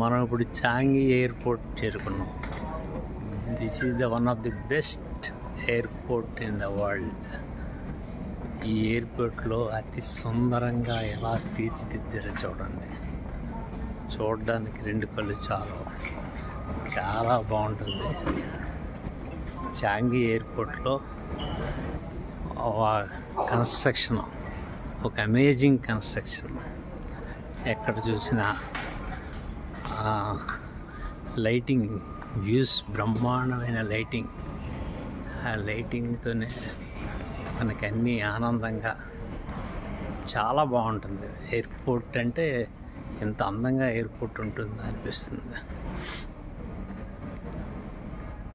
మనం ఇప్పుడు Changi airport చేరుకున్నాం. This is the one of the best airport in the world. ఈ ఎయిర్పోర్ట్లో అతి సుందరంగా ఎలా తీర్చిదిద్దారో చూడండి. చూడడానికి రెండు కళ్ళు చాలా బాగుంటుంది. చాంగి ఎయిర్పోర్ట్లో కన్స్ట్రక్షన్ ఒక అమేజింగ్ కన్స్ట్రక్షన్. ఎక్కడ చూసినా లైటింగ్, వ్యూస్, బ్రహ్మాండమైన లైటింగ్. ఆ లైటింగ్తోనే మనకి అన్నీ ఆనందంగా చాలా బాగుంటుంది. ఎయిర్పోర్ట్ అంటే ఇంత అందంగా ఎయిర్పోర్ట్ ఉంటుందా అనిపిస్తుంది.